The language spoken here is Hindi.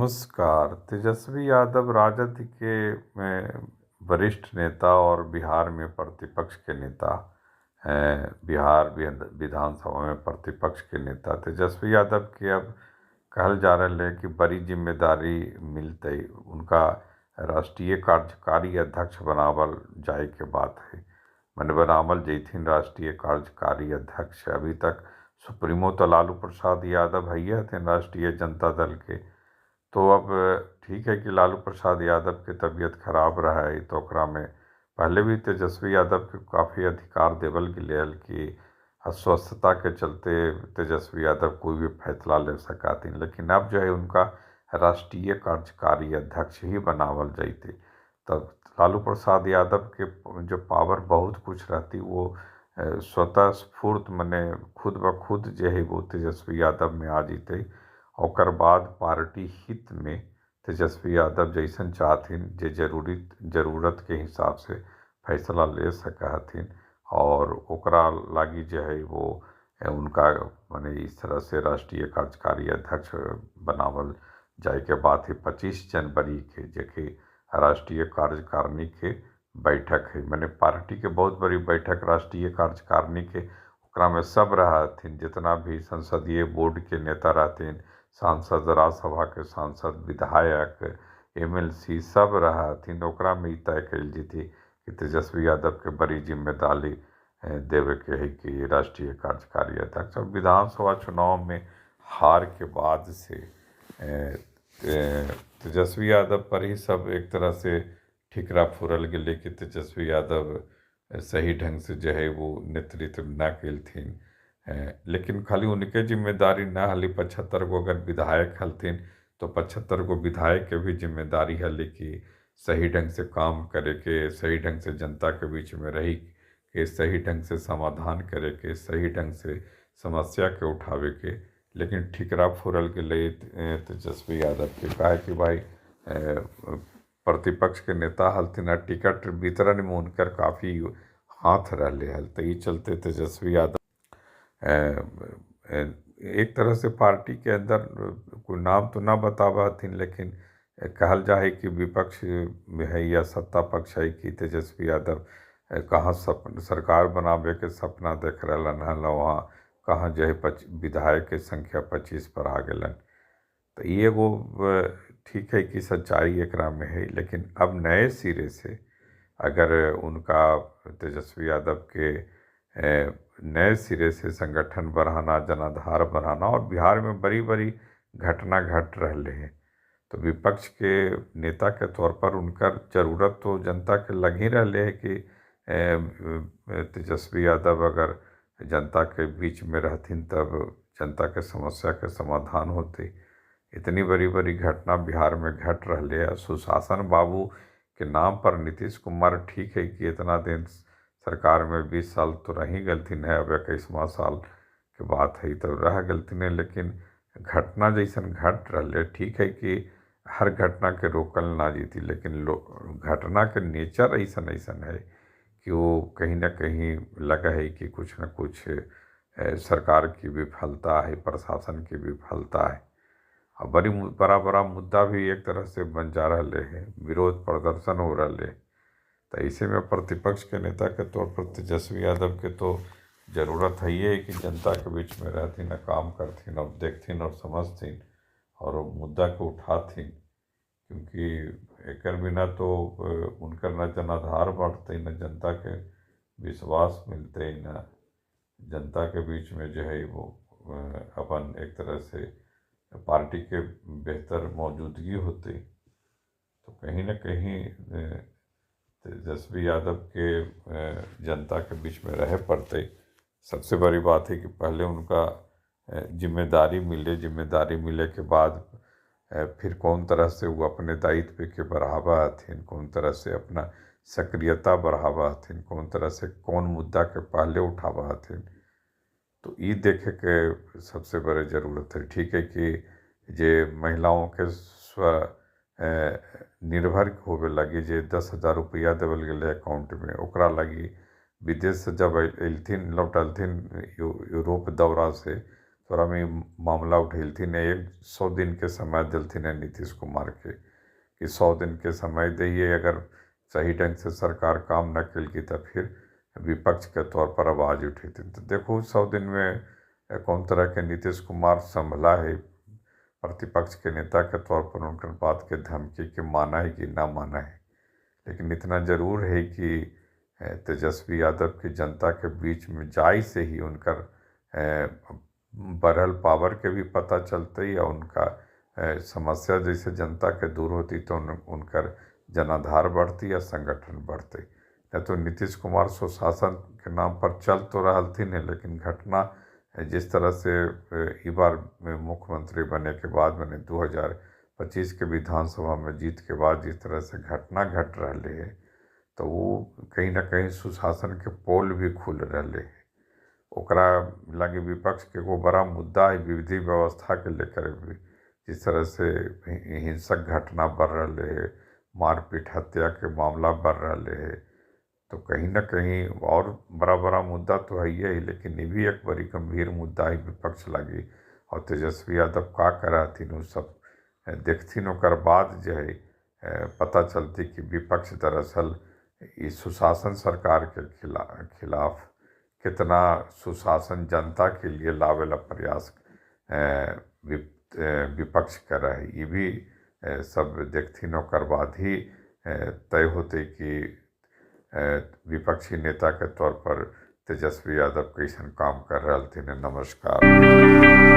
नमस्कार। तेजस्वी यादव राजद के वरिष्ठ नेता और बिहार में प्रतिपक्ष के नेता हैं। बिहार विधानसभा में प्रतिपक्ष के नेता तेजस्वी यादव के अब कहल जा रहा है कि बड़ी जिम्मेदारी मिलते उनका राष्ट्रीय कार्यकारी अध्यक्ष बनावल जाए के बात है। मैंने बनावल जैथिन राष्ट्रीय कार्यकारी अध्यक्ष। अभी तक सुप्रीमो तो लालू प्रसाद यादव है थे राष्ट्रीय जनता दल के। तो अब ठीक है कि लालू प्रसाद यादव के तबीयत खराब रहा है, तो ओकरा में पहले भी तेजस्वी यादव के काफ़ी अधिकार देवल गेल कि अस्वस्थता के चलते तेजस्वी यादव कोई भी फैसला ले सकाती, लेकिन अब जो है उनका राष्ट्रीय कार्यकारी अध्यक्ष ही बनावल जाते। तब लालू प्रसाद यादव के जो पावर बहुत कुछ रहती वो स्वतः स्फूर्त मने खुद ब खुद जो है वो तेजस्वी यादव में आ जीते। ओकर बाद पार्टी हित में तेजस्वी यादव जैसन चाहथिन जे जरूरत के हिसाब से फैसला ले सकथिन और ओकरा लागी जो है वो उनका माने इस तरह से राष्ट्रीय कार्यकारी अध्यक्ष बनावल जाए के बाद ही 25 जनवरी के जेके राष्ट्रीय कार्यकारिणी के बैठक है। मैंने पार्टी के बहुत बड़ी बैठक राष्ट्रीय कार्यकारिणी के ओकरा में सब रहथिन, जितना भी संसदीय बोर्ड के नेता रहथिन, सांसद, राज्यसभा के सांसद, विधायक, एमएलसी सब रहथिन। ओकरा में तय कल जीती कि तेजस्वी यादव के बड़ी जिम्मेदारी देवे के है कि राष्ट्रीय कार्यकारी अध्यक्ष। और विधानसभा चुनाव में हार के बाद से तेजस्वी यादव पर ही सब एक तरह से ठिकरा फुरल गए कि तेजस्वी यादव सही ढंग से जो है वो नेतृत्व न कलथिन। लेकिन खाली उनके जिम्मेदारी न हली 75 गो अगर विधायक हलथिन तो 75 गो विधायक के भी जिम्मेदारी हली कि सही ढंग से काम करे के, सही ढंग से जनता के बीच में रही के, सही ढंग से समाधान करे के, सही ढंग से समस्या के उठावे के। लेकिन ठिकरा फुरल के लिए तेजस्वी यादव के कहा कि भाई प्रतिपक्ष के नेता हलथिन, टिकट वितरण में उनकर काफ़ी हाथ रहे हल, तो ये चलते तेजस्वी यादव एक तरह से पार्टी के अंदर कोई नाम तो ना बतावा हथिन, लेकिन कहल जाए कि विपक्ष में है या सत्ता पक्ष है कि तेजस्वी यादव कहाँ सरकार बनावे के सपना देख रहलन हल, वहाँ कहाँ जो है विधायक के संख्या 25 पर आ गलन। तो ये वो ठीक है कि सच्चाई एकरा में है, लेकिन अब नए सिरे से अगर उनका तेजस्वी यादव के नए सिरे से संगठन बढ़ाना, जनाधार बढ़ाना और बिहार में बड़ी बड़ी घटना घट रहे हैं, तो विपक्ष के नेता के तौर पर उनकर जरूरत तो जनता के लग ही रहे है कि तेजस्वी यादव अगर जनता के बीच में रहथिन तब जनता के समस्या के समाधान होते। इतनी बड़ी बड़ी घटना बिहार में घट रही है। सुशासन बाबू के नाम पर नीतीश कुमार ठीक है कि इतना दिन सरकार में 20 साल तो रही गलथिन है, अब 21वां साल के बात है तो रह गलथिन है, लेकिन घटना जैसन घट रहे ठीक है कि हर घटना के रोकल ना जीती, लेकिन घटना के नेचर ऐसा है कि वो कहीं ना कहीं लगा है कि कुछ न कुछ सरकार की विफलता है, प्रशासन की विफलता है। और बड़ा मुद्दा भी एक तरह से बन जा रहे हैं, विरोध प्रदर्शन हो रहे हैं। तो ऐसे में प्रतिपक्ष के नेता के तौर पर तेजस्वी यादव के तो ज़रूरत है ये कि जनता के बीच में रहथिन, काम करथिन और देखथिन और समझथिन और मुद्दा को उठाथिन, क्योंकि एक बिना तो उनकर न जनाधार बढ़ते, न जनता के विश्वास मिलते, न जनता के बीच में जो है वो अपन एक तरह से पार्टी के बेहतर मौजूदगी होती। तो कहीं न कहीं तेजस्वी यादव के जनता के बीच में रह पड़ते। सबसे बड़ी बात है कि पहले उनका जिम्मेदारी मिले के बाद फिर कौन तरह से वो अपने दायित्व के बढ़ावा हथिन, कौन तरह से अपना सक्रियता बढ़ावा हथिन, कौन तरह से कौन मुद्दा के पहले उठावा हथिन। तो ये देखे के सबसे बड़े ज़रूरत है। ठीक है कि जे महिलाओं के निर्भर होवे लगी जे 10,000 रुपया देवल गए अकाउंट में, ओकरा लगी विदेश से जब अल्थिन लौटलथिन यूरोप दौरा से, तोरा में मामला उठेलथिन 100 दिन के समय दिलथिन नीतीश कुमार के कि 100 दिन के समय दिए, अगर सही ढंग से सरकार काम न कल की तो फिर विपक्ष के तौर पर आवाज उठेथिन। तो देखो 100 दिन में कौन तरह के नीतीश कुमार संभला है प्रतिपक्ष के नेता के तौर पर उनकर बात के धमकी के माना है कि ना माना है। लेकिन इतना जरूर है कि तेजस्वी यादव की जनता के बीच में जाय से ही उनकर बढ़ल पावर के भी पता चलते और उनका समस्या जैसे जनता के दूर होती तो उनकर जनाधार बढ़ती या संगठन बढ़ते। नहीं तो नीतीश कुमार सुशासन के नाम पर चल तो रहलथिन है, लेकिन घटना जिस तरह से इस बार मुख्यमंत्री बने के बाद मैंने 2025 के विधानसभा में जीत के बाद जिस तरह से घटना घट रही है तो वो कहीं ना कहीं सुशासन के पोल भी खुल रहे है। ओकरा लगे विपक्ष के एगो बड़ा मुद्दा है विधि व्यवस्था के लेकर भी, जिस तरह से हिंसक घटना बढ़ रहे है, मारपीट हत्या के मामला बढ़ रहे है, तो कहीं ना कहीं और बड़ा बड़ा मुद्दा तो है ही, लेकिन ये भी एक बड़ी गंभीर मुद्दा है विपक्ष लगी। और तेजस्वी यादव का कराथिन वो सब देखथिन ओकर बाद जो है पता चलती कि विपक्ष दरअसल इस सुशासन सरकार के खिलाफ कितना सुशासन जनता के लिए लावेला प्रयास विपक्ष कर रहा है। ये भी सब देखथिन ओकर बाद ही तय होते कि विपक्षी नेता के तौर पर तेजस्वी यादव कैसन काम कर रहे थे। नमस्कार।